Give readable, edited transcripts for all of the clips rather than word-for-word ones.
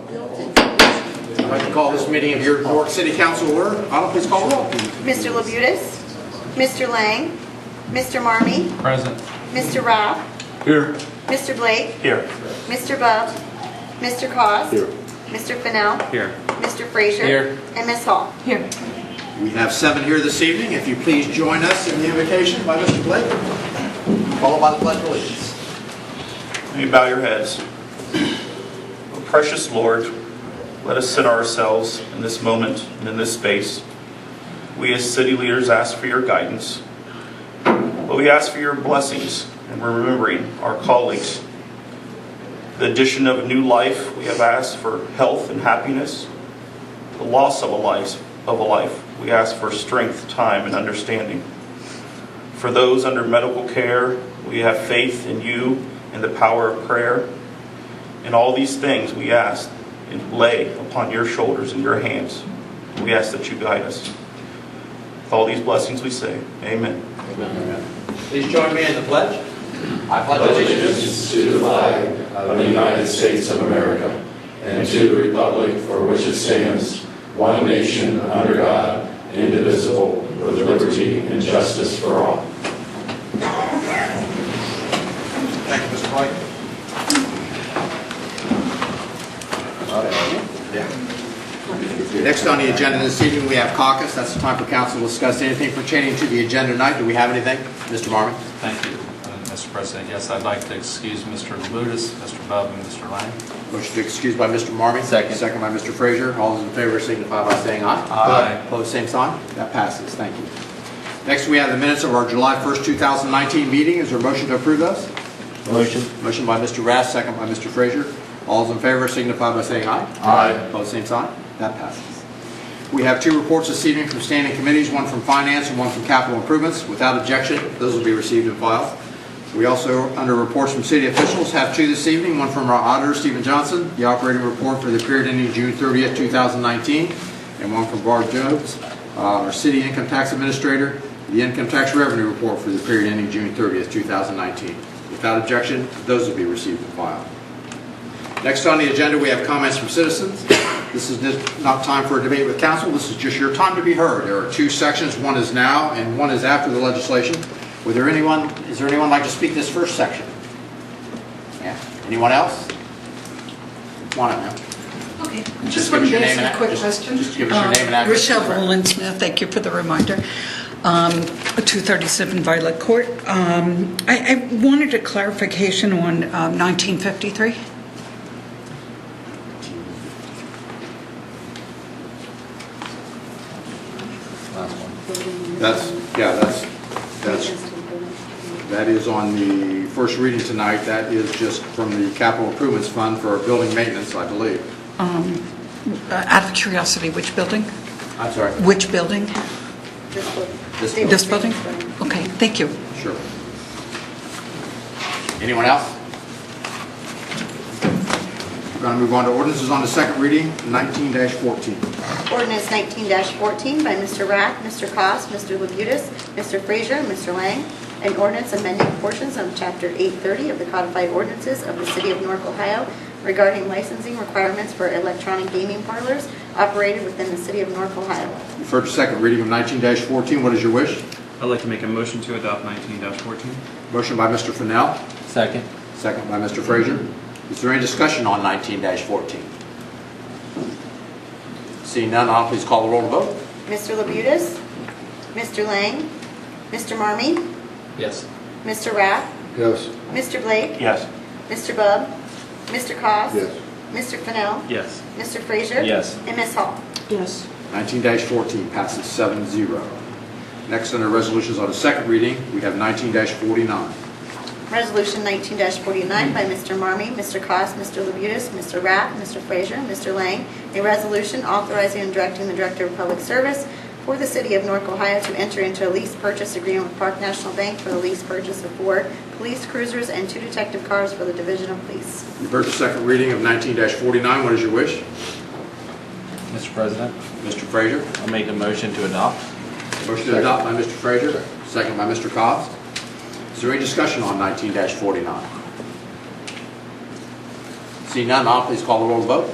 I'd like to call this meeting of your Newark City Council order. Autumn, please call the roll. Mr. Labutus, Mr. Lang, Mr. Marmee, Present. Mr. Rapp, Here. Mr. Blake, Here. Mr. Bub, Mr. Cost, Here. Mr. Fennell, Here. Mr. Frazier, Here. and Ms. Hall. Here. We have 7 here this evening. If you please join us in the invocation by Mr. Blake, followed by the Pledge of Allegiance. May you bow your heads. Oh, precious Lord, let us sit ourselves in this moment and in this space. We as city leaders ask for your guidance, but we ask for your blessings, and we're remembering our colleagues. The addition of a new life, we have asked for health and happiness. The loss of a life, we ask for strength, time, and understanding. For those under medical care, we have faith in you and the power of prayer. In all these things we ask and lay upon your shoulders and your hands. We ask that you guide us. With all these blessings we say, amen. Amen. Please join me in the pledge. I pledge Allegiance to the flag of the United States of America and to the republic for which it stands, one nation under God, indivisible, with liberty and justice for all. Thank you, Mr. Blake. Next on the agenda this evening, we have caucus. That's the time for council to discuss anything pertaining to the agenda tonight. Do we have anything? Mr. Marmee? Thank you, Mr. President. Yes, I'd like to excuse Mr. Labutus, Mr. Bub, and Mr. Lang. Motion to excuse by Mr. Marmee. Second by Mr. Frazier. All those in favor signify by saying aye. Aye. Opposed, same sign. That passes. Thank you. Next, we have the minutes of our July 1st, 2019 meeting. Is there a motion to approve those? Motion. Motion by Mr. Rath, second by Mr. Frazier. All those in favor signify by saying aye. Aye. Opposed, same sign. That passes. We have 2 reports this evening from standing committees, one from Finance and one from Capital Improvements. Without objection, those will be received and filed. We also, under reports from city officials, have 2 this evening, one from our auditor, Stephen Johnson, the operating report for the period ending June 30th, 2019, and one from Barb Jones, our city income tax administrator, the income tax revenue report for the period ending June 30th, 2019. Without objection, those will be received and filed. Next on the agenda, we have comments from citizens. This is not time for a debate with council. This is just your time to be heard. There are 2 sections. One is now and one is after the legislation. Is there anyone like to speak this first section? Yeah. Anyone else? Come on up now. Okay, Just just give us wanted your to name ask and a quick just- question. just give us your name and address. Rochelle Roland Smith, thank you for the reminder. 237 Violet Court. I wanted a clarification on 1953. That is on the first reading tonight. That is just from the Capital Improvements Fund for building maintenance, I believe. Out of curiosity, which building? I'm sorry. Which building? This building? Building. Okay, thank you. Sure. Anyone else? We're going to move on to ordinances on the second reading, 19-14. Ordinance 19-14 by Mr. Rath, Mr. Cost, Mr. Labutus, Mr. Frazier, and Mr. Lang. An ordinance amending portions of Chapter 830 of the Codified Ordinances of the City of Newark, Ohio regarding licensing requirements for electronic gaming parlors operated within the City of Newark, Ohio. You've heard the second reading of 19-14. What is your wish? I'd like to make a motion to adopt 19-14. Motion by Mr. Fennell. Second. Second by Mr. Frazier. Is there any discussion on 19-14? Seeing none, I'll please call the roll to vote. Mr. Labutus, Mr. Lang, Mr. Marmee, Yes. Mr. Rapp, Yes. Mr. Blake, Yes. Mr. Bub, Mr. Cost, Yes. Mr. Fennell, Yes. Mr. Frazier, Yes. and Ms. Hall. Yes. 19-14 passes 7-0. Next, under resolutions on the second reading, we have 19-49. Resolution 19-49 by Mr. Marmee, Mr. Cost, Mr. Labutus, Mr. Rapp, Mr. Frazier, Mr. Lang, a resolution authorizing and directing the Director of Public Service for the City of Newark, Ohio to enter into a lease purchase agreement with Park National Bank for the lease purchase of 4 police cruisers and 2 detective cars for the Division of Police. You've heard the second reading of 19-49. What is your wish? Mr. President, Mr. Frazier. I'll make a motion to adopt. Motion to adopt by Mr. Frazier, second by Mr. Cost. Is there any discussion on 19-49? Seeing none, I'll please call the roll to vote.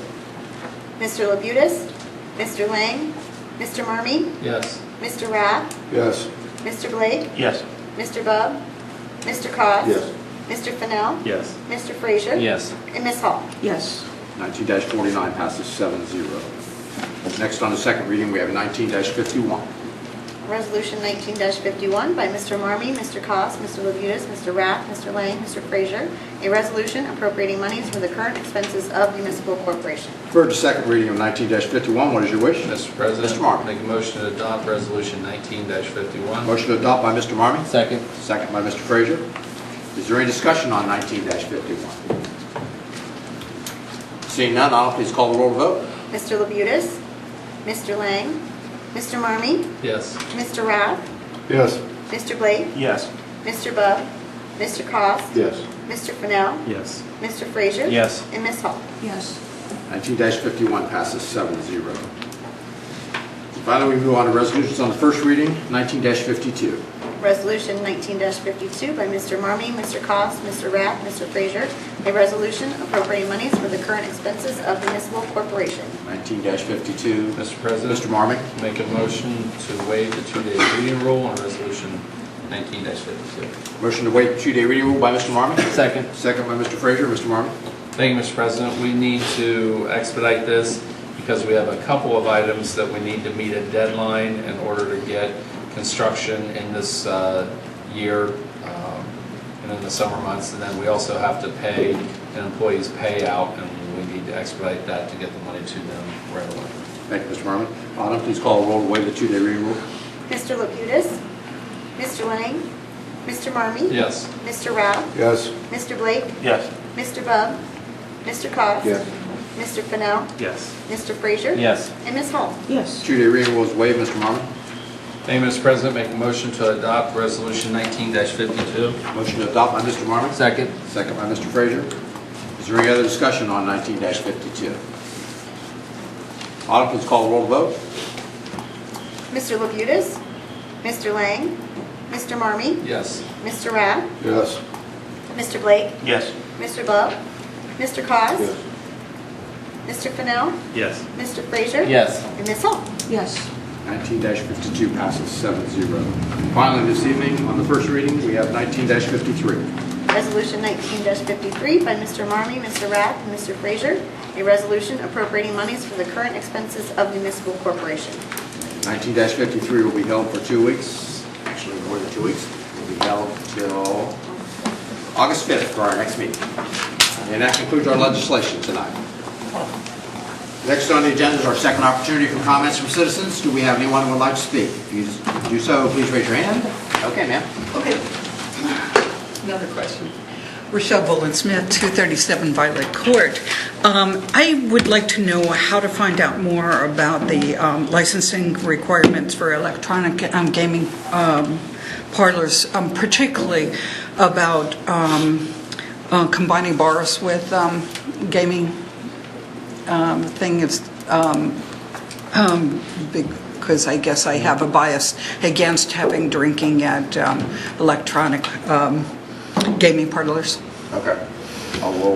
Mr. Labutus, Mr. Lang, Mr. Marmee, Yes. Mr. Rath, Yes. Mr. Blake, Yes. Mr. Bub, Mr. Cost, Yes. Mr. Fennell, Yes. Mr. Frazier, Yes. and Ms. Hall. Yes. 19-49 passes 7-0. Next on the second reading, we have 19-51. Resolution 19-51 by Mr. Marmee, Mr. Cost, Mr. Labutus, Mr. Rath, Mr. Lang, Mr. Frazier, a resolution appropriating monies for the current expenses of municipal corporation. Heard the second reading of 19-51. What is your wish? Mr. President. Mr. Marmee. Make a motion to adopt Resolution 19-51. Motion to adopt by Mr. Marmee. Second. Second by Mr. Frazier. Is there any discussion on 19-51? Seeing none, I'll please call the roll to vote. Mr. Labutus, Mr. Lang, Mr. Marmee, Yes. Mr. Rath, Yes. Mr. Blake, Yes. Mr. Bub, Mr. Cost, Yes. Mr. Fennell, Yes. Mr. Frazier, Yes. and Ms. Hall. Yes. 19-51 passes 7-0. Finally, we move on to resolutions on the first reading, 19-52. Resolution 19-52 by Mr. Marmee, Mr. Cost, Mr. Rath, Mr. Frazier, a resolution appropriating monies for the current expenses of municipal corporation. 19-52. Mr. President. Mr. Marmee. Make a motion to waive the 2-day reading rule on Resolution 19-52. Motion to waive the 2-day reading rule by Mr. Marmee. Second. Second by Mr. Frazier. Mr. Marmee. Thank you, Mr. President. We need to expedite this because we have a couple of items that we need to meet a deadline in order to get construction in this year and in the summer months. And then we also have to pay an employee's payout, and we need to expedite that to get the money to them right away. Thank you, Mr. Marmee. Autumn, please call the roll to waive the 2-day reading rule. Mr. Labutus, Mr. Lang, Mr. Marmee, Yes. Mr. Rath, Yes. Mr. Blake, Yes. Mr. Bub, Mr. Cost, Yes. Mr. Fennell, Yes. Mr. Frazier, Yes. and Ms. Hall. Yes. 2-day reading rule is waived. Mr. Marmee. Thank you, Mr. President. Make a motion to adopt Resolution 19-52. Motion to adopt by Mr. Marmee. Second. Second by Mr. Frazier. Is there any other discussion on 19-52? Autumn, please call the roll to vote. Mr. Labutus, Mr. Lang, Mr. Marmee, Yes. Mr. Rath, Yes. Mr. Blake, Yes. Mr. Bub, Mr. Cost, Yes. Mr. Fennell, Yes. Mr. Frazier, Yes. and Ms. Hall. Yes. 19-52 passes 7-0. Finally, this evening, on the first reading, we have 19-53. Resolution 19-53 by Mr. Marmee, Mr. Rath, and Mr. Frazier, a resolution appropriating monies for the current expenses of municipal corporation. 19-53 will be held for 2 weeks, actually more than 2 weeks. It will be held till August 5th for our next meeting. And that concludes our legislation tonight. Next on the agenda is our second opportunity for comments from citizens. Do we have anyone who would like to speak? If you do so, please raise your hand. Okay, ma'am. Okay. Another question. Rochelle Boland-Smith, 237 Violet Court. I would like to know how to find out more about the licensing requirements for electronic gaming parlors, particularly about combining bars with gaming thing is because I guess I have a bias against having drinking at electronic gaming parlors. Okay.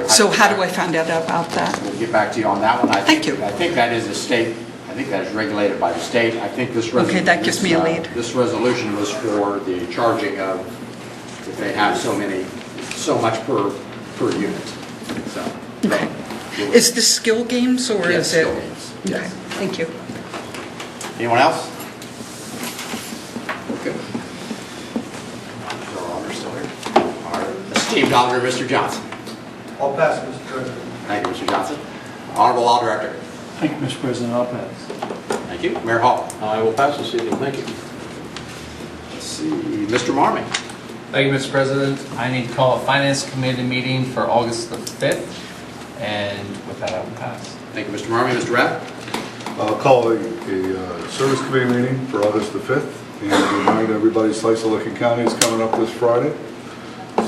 So how do I find out about that? We'll get back to you on that one. Thank you. I think that is a state, I think that is regulated by the state. I think this Okay, that gives me a lead. This resolution was for the charging of, if they have so much per unit. So. Okay. Is this skill games or Yes, is it? skill games. Okay, Yes. thank you. Anyone else? Okay. Is our auditor still here? Our esteemed auditor, Mr. Johnson. I'll pass, Mr. President. Thank you, Mr. Johnson. Honorable Law Director. Thank you, Mr. President. I'll pass. Thank you. Mayor Hall. I will pass this evening, thank you. Let's see, Mr. Marmee. Thank you, Mr. President. I need to call a Finance Committee meeting for August the 5th, and with that, I will pass. Thank you, Mr. Marmee. Mr. Rapp. I'll call a service committee meeting for August the 5th, and remind everybody Slice of Licking County is coming up this Friday.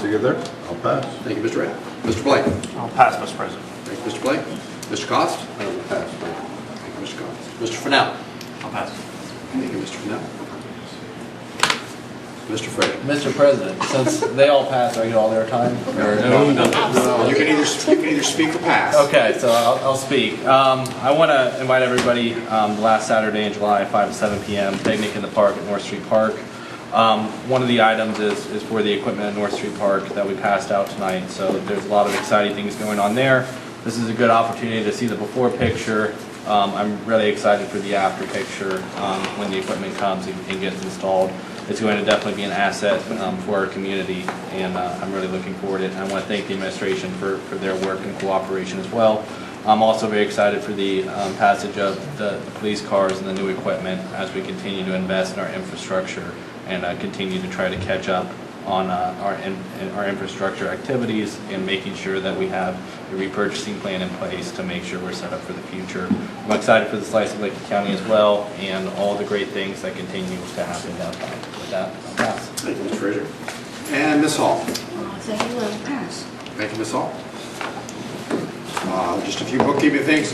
See you there. I'll pass. Thank you, Mr. Rapp. Mr. Blake. I'll pass, Mr. President. Thank you, Mr. Blake. Mr. Cost. I will pass, thank you. Thank you, Mr. Cost. Mr. Fennell. I'll pass. Thank you, Mr. Fennell. Mr. Frazier. Mr. President, since they all passed, do I get all their time? Or no? You can either speak or pass. Okay, so I'll speak. I want to invite everybody the last Saturday in July, 5 to 7 p.m., picnic in the park at North Street Park. One of the items is for the equipment at North Street Park that we passed out tonight, so there's a lot of exciting things going on there. This is a good opportunity to see the before picture. I'm really excited for the after picture when the equipment comes and gets installed. It's going to definitely be an asset for our community, and I'm really looking forward to it. And I want to thank the administration for their work and cooperation as well. I'm also very excited for the passage of the police cars and the new equipment as we continue to invest in our infrastructure and continue to try to catch up on our infrastructure activities and making sure that we have a repurchasing plan in place to make sure we're set up for the future. I'm excited for the slice of Lincoln County as well and all the great things that continue to happen downtown. With that, I'll pass. Thank you, Mr. Frazier. And Ms. Hall. Thank you, will pass. Thank you, Ms. Hall. Just a few bookkeeping things.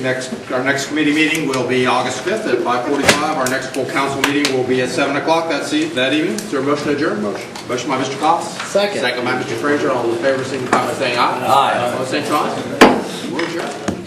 Our next committee meeting will be August 5th at 5:45. Our next full council meeting will be at 7 o'clock that evening. Is there a motion to adjourn? Motion by Mr. Koss. Second. Second by Mr. Frazier. All those in favor signify by saying aye. Aye. Opposed, same sign. We're adjourned.